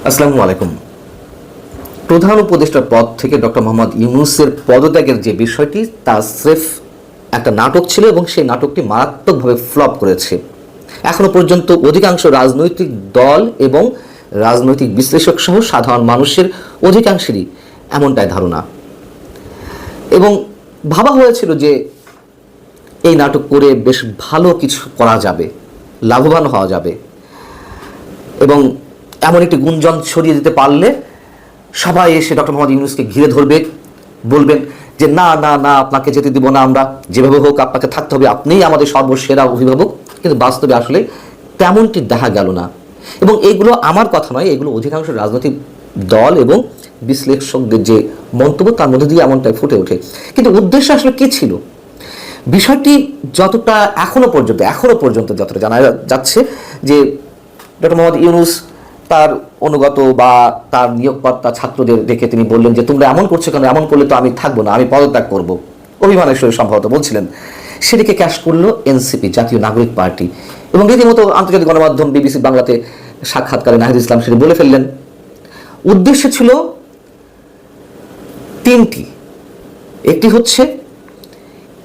আসসালামু আলাইকুম। প্রধান উপদেষ্টার পদ থেকে ডক্টর মোহাম্মদ ইউনূসের পদত্যাগের যে বিষয়টি তা স্রেফ একটা নাটক ছিল এবং সেই নাটকটি মারাত্মকভাবে ফ্লপ করেছে। এখনো পর্যন্ত অধিকাংশ রাজনৈতিক দল এবং রাজনৈতিক বিশ্লেষক সহ সাধারণ মানুষের অধিকাংশেরই এমনটাই ধারণা। এবং ভাবা হয়েছিল যে এই নাটক করে বেশ ভালো কিছু করা যাবে, লাভবান হওয়া যাবে এবং এমন একটি গুঞ্জন ছড়িয়ে দিতে পারলে সবাই এসে ডক্টর মোহাম্মদ ইউনূসকে ঘিরে ধরবে, বলবেন যে না না না, আপনাকে যেতে দিব না, আমরা যেভাবে হোক আপনাকে থাকতে হবে, আপনিই আমাদের সর্বসেরা অভিভাবক। কিন্তু বাস্তবে আসলে তেমনটি দেখা গেল না। এবং এইগুলো আমার কথা নয়, এগুলো অধিকাংশ রাজনৈতিক দল এবং বিশ্লেষকদের যে মন্তব্য তার মধ্যে দিয়ে এমনটাই ফুটে ওঠে। কিন্তু উদ্দেশ্য আসলে কী ছিল? বিষয়টি যতটা এখনো পর্যন্ত যতটা জানা যাচ্ছে যে ডক্টর মোহাম্মদ ইউনূস তার অনুগত বা তার নিয়োগকর্তা ছাত্রদের দেখে তিনি বললেন যে তোমরা এমন করছো কেন, এমন করলে তো আমি থাকবো না, আমি পদত্যাগ করব, অভিমানের সঙ্গে সম্ভবত বলছিলেন। সেটিকে ক্যাশ করলো এনসিপি, জাতীয় নাগরিক পার্টি। এবং রীতিমতো আন্তর্জাতিক গণমাধ্যম বিবিসি বাংলাতে সাক্ষাৎকারে নাহিদ ইসলাম সেটি বলে ফেললেন। উদ্দেশ্য ছিল তিনটি। একটি হচ্ছে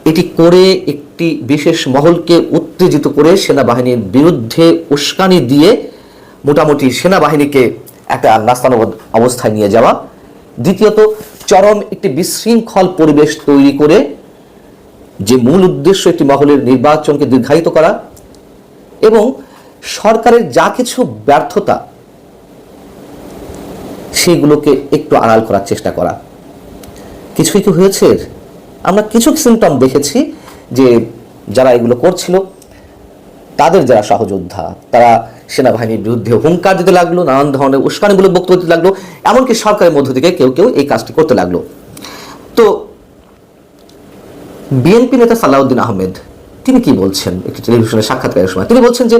এটি করে একটি বিশেষ মহলকে উত্তেজিত করে সেনাবাহিনীর বিরুদ্ধে উস্কানি দিয়ে মোটামুটি সেনাবাহিনীকে একটা নাস্তানুবোধ অবস্থায় নিয়ে যাওয়া। দ্বিতীয়ত, চরম একটি বিশৃঙ্খল পরিবেশ তৈরি করে যে মূল উদ্দেশ্য একটি মহলের নির্বাচনকে দীর্ঘায়িত করা এবং সরকারের যা কিছু ব্যর্থতা সেগুলোকে একটু আড়াল করার চেষ্টা করা। কিছুই কি হয়েছে? আমরা কিছু সিমটম দেখেছি যে যারা এগুলো করছিল তাদের যারা সহযোদ্ধা তারা সেনাবাহিনীর বিরুদ্ধে হুঙ্কার দিতে লাগলো, নানান ধরনের উস্কানিমূলক বক্তব্য দিতে লাগলো, এমনকি সরকারের মধ্য থেকে কেউ কেউ এই কাজটি করতে লাগলো। তো বিএনপি নেতা সালাউদ্দিন আহমেদ তিনি কি বলছেন একটি টেলিভিশনে সাক্ষাৎকারের সময়? তিনি বলছেন যে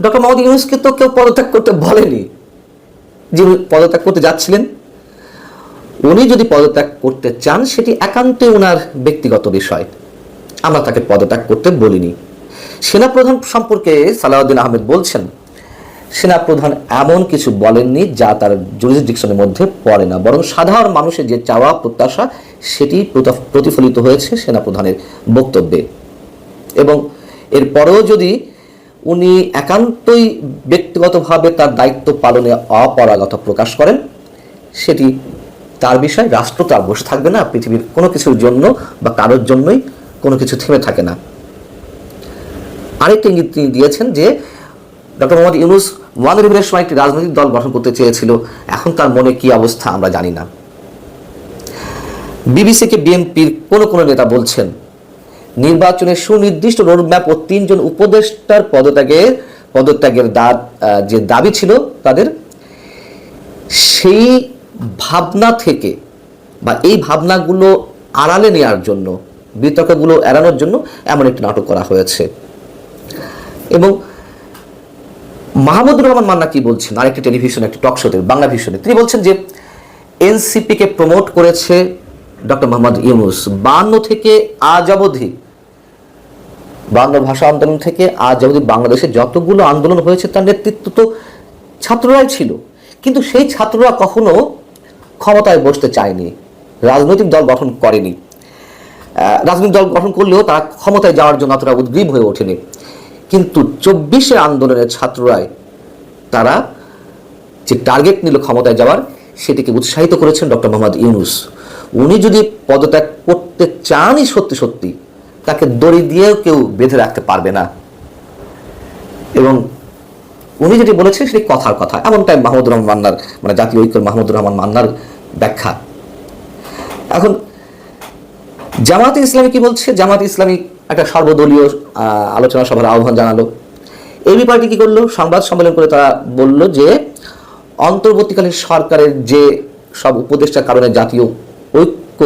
ডক্টর মোহাম্মদ ইউনূসকে তো কেউ পদত্যাগ করতে বলেনি, যিনি পদত্যাগ করতে যাচ্ছিলেন উনি যদি পদত্যাগ করতে চান সেটি একান্তই ওনার ব্যক্তিগত বিষয়, আমরা তাকে পদত্যাগ করতে বলিনি। সেনাপ্রধান সম্পর্কে সালাউদ্দিন আহমেদ বলছেন সেনাপ্রধান এমন কিছু বলেননি যা তার জুরিসডিকশনের মধ্যে পড়ে না, বরং সাধারণ মানুষের যে চাওয়া প্রত্যাশা সেটি প্রতিফলিত হয়েছে সেনাপ্রধানের বক্তব্যে। এবং এরপরেও যদি উনি একান্তই ব্যক্তিগতভাবে তার দায়িত্ব পালনে অপারগতা প্রকাশ করেন সেটি তার বিষয়, রাষ্ট্র তার বসে থাকবে না। পৃথিবীর কোনো কিছুর জন্য বা কারোর জন্যই কোনো কিছু থেমে থাকে না। আরেকটি ইঙ্গিত তিনি দিয়েছেন যে ডক্টর মোহাম্মদ ইউনূস ওয়ান সময় একটি রাজনৈতিক দল গঠন করতে চেয়েছিল, এখন তার মনে কি অবস্থা আমরা জানি না। বিবিসিকে বিএনপির কোনো নেতা বলছেন নির্বাচনের সুনির্দিষ্ট রোডম্যাপ ও ৩ জন উপদেষ্টার পদত্যাগের যে দাবি ছিল তাদের, সেই ভাবনা থেকে বা এই ভাবনাগুলো আড়ালে নেওয়ার জন্য, বিতর্কগুলো এড়ানোর জন্য এমন একটি নাটক করা হয়েছে। এবং মাহমুদুর রহমান মান্না কি বলছেন আরেকটি টেলিভিশন, একটি টক শোতে, বাংলা ভিশনে, তিনি বলছেন যে এনসিপিকে প্রমোট করেছে ডক্টর মোহাম্মদ ইউনূস। 52 থেকে আজ অবধি, 52 ভাষা আন্দোলন থেকে আজ অবধি বাংলাদেশে যতগুলো আন্দোলন হয়েছে তার নেতৃত্ব তো ছাত্ররাই ছিল, কিন্তু সেই ছাত্ররা কখনো ক্ষমতায় বসতে চায়নি, রাজনৈতিক দল গঠন করেনি। রাজনৈতিক দল গঠন করলেও তারা ক্ষমতায় যাওয়ার জন্য অতটা উদ্গ্রীব হয়ে ওঠেনি। কিন্তু 24 আন্দোলনের ছাত্ররাই তারা যে টার্গেট নিল ক্ষমতায় যাওয়ার, সেটিকে উৎসাহিত করেছেন ডক্টর মোহাম্মদ ইউনূস। উনি যদি পদত্যাগ করতে চানই সত্যি সত্যি, তাকে দড়ি দিয়েও কেউ বেঁধে রাখতে পারবে না। এবং উনি যেটি বলেছেন সেটি কথার কথা, এমনটাই মাহমুদুর রহমান মান্নার, মানে জাতীয় ঐক্যের মাহমুদুর রহমান মান্নার ব্যাখ্যা। এখন জামায়াতে ইসলামী কি বলছে? জামায়াতে ইসলামী একটা সর্বদলীয় আলোচনা সভার আহ্বান জানালো। এবি পার্টি কি করলো? সংবাদ সম্মেলন করে তারা বলল যে অন্তর্বর্তীকালীন সরকারের যে সব উপদেষ্টার কারণে জাতীয় ঐক্য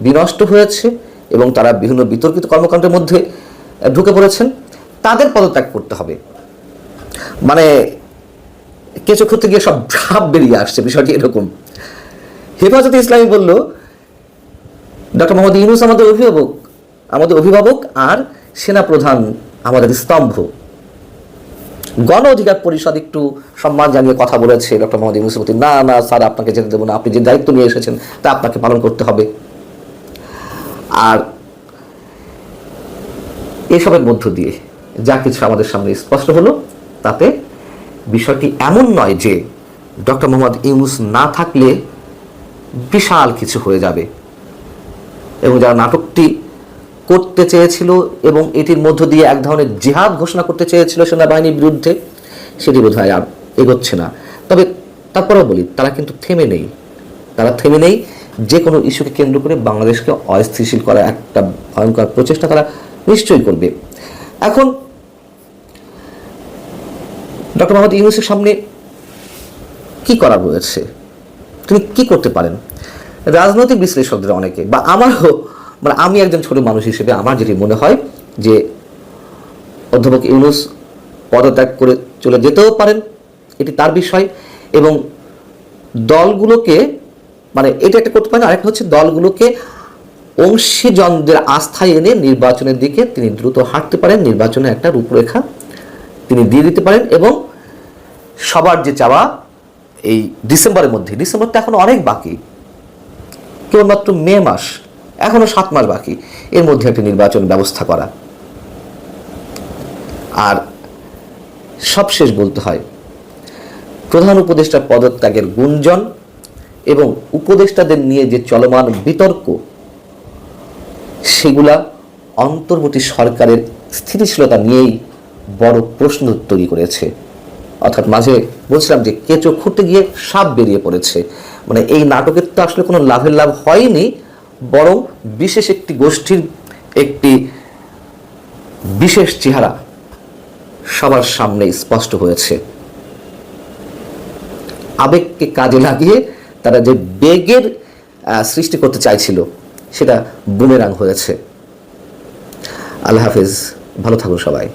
বিনষ্ট হয়েছে এবং তারা বিভিন্ন বিতর্কিত কর্মকাণ্ডের মধ্যে ঢুকে পড়েছেন, তাদের পদত্যাগ করতে হবে। মানে কেঁচো খুঁড়তে গিয়ে সব ভাব বেরিয়ে আসছে, বিষয়টি এরকম। হেফাজতে ইসলামী বলল ডক্টর মোহাম্মদ ইউনূস আমাদের অভিভাবক আর সেনাপ্রধান আমাদের স্তম্ভ। গণ অধিকার পরিষদ একটু সম্মান জানিয়ে কথা বলেছে ডক্টর মোহাম্মদ ইউনূসের প্রতি, না না স্যার আপনাকে যেতে দেবো না, আপনি যে দায়িত্ব নিয়ে এসেছেন তা আপনাকে পালন করতে হবে। আর এসবের মধ্য দিয়ে যা কিছু আমাদের সামনে স্পষ্ট হলো, তাতে বিষয়টি এমন নয় যে ডক্টর মোহাম্মদ ইউনূস না থাকলে বিশাল কিছু হয়ে যাবে, এবং যারা নাটকটি করতে চেয়েছিল এবং এটির মধ্য দিয়ে এক ধরনের জিহাদ ঘোষণা করতে চেয়েছিল সেনাবাহিনীর বিরুদ্ধে, সেটি বোধহয় আর এগোচ্ছে না। তবে তারপরেও বলি, তারা কিন্তু থেমে নেই। যে কোনো ইস্যুকে কেন্দ্র করে বাংলাদেশকে অস্থিতিশীল করার একটা ভয়ঙ্কর প্রচেষ্টা তারা নিশ্চয়ই করবে। এখন ডক্টর মোহাম্মদ ইউনূসের সামনে কি করার রয়েছে, তিনি কি করতে পারেন? রাজনৈতিক বিশ্লেষকদের অনেকে, বা আমারও, মানে আমি একজন ছোট মানুষ হিসেবে আমার যেটি মনে হয় যে অধ্যাপক ইউনূস পদত্যাগ করে চলে যেতেও পারেন, এটি তার বিষয়, এবং দলগুলোকে, মানে এটা একটা করতে পারেন। আরেকটা হচ্ছে দলগুলোকে অংশীজনদের আস্থায় এনে নির্বাচনের দিকে তিনি দ্রুত হাঁটতে পারেন, নির্বাচনের একটা রূপরেখা তিনি দিয়ে দিতে পারেন, এবং সবার যে চাওয়া এই ডিসেম্বরের মধ্যে, ডিসেম্বর তো এখন অনেক বাকি, কেবলমাত্র মে মাস, এখনো 7 মাস বাকি, এর মধ্যে একটা নির্বাচন ব্যবস্থা করা। আর সবশেষ বলতে হয়, প্রধান উপদেষ্টার পদত্যাগের গুঞ্জন এবং উপদেষ্টাদের নিয়ে যে চলমান বিতর্ক, সেগুলা অন্তর্বর্তী সরকারের স্থিতিশীলতা নিয়েই বড় প্রশ্ন তৈরি করেছে। অর্থাৎ মাঝে বলছিলাম যে কেঁচো খুঁড়তে গিয়ে সাপ বেরিয়ে পড়েছে, মানে এই নাটকের তো আসলে কোনো লাভের লাভ হয়নি, বরং বিশেষ একটি গোষ্ঠীর একটি বিশেষ চেহারা সবার সামনে স্পষ্ট হয়েছে। আবেগকে কাজে লাগিয়ে তারা যে বেগের সৃষ্টি করতে চাইছিল, সেটা বুমেরাং হয়েছে। আল্লাহ হাফেজ, ভালো থাকুন সবাই।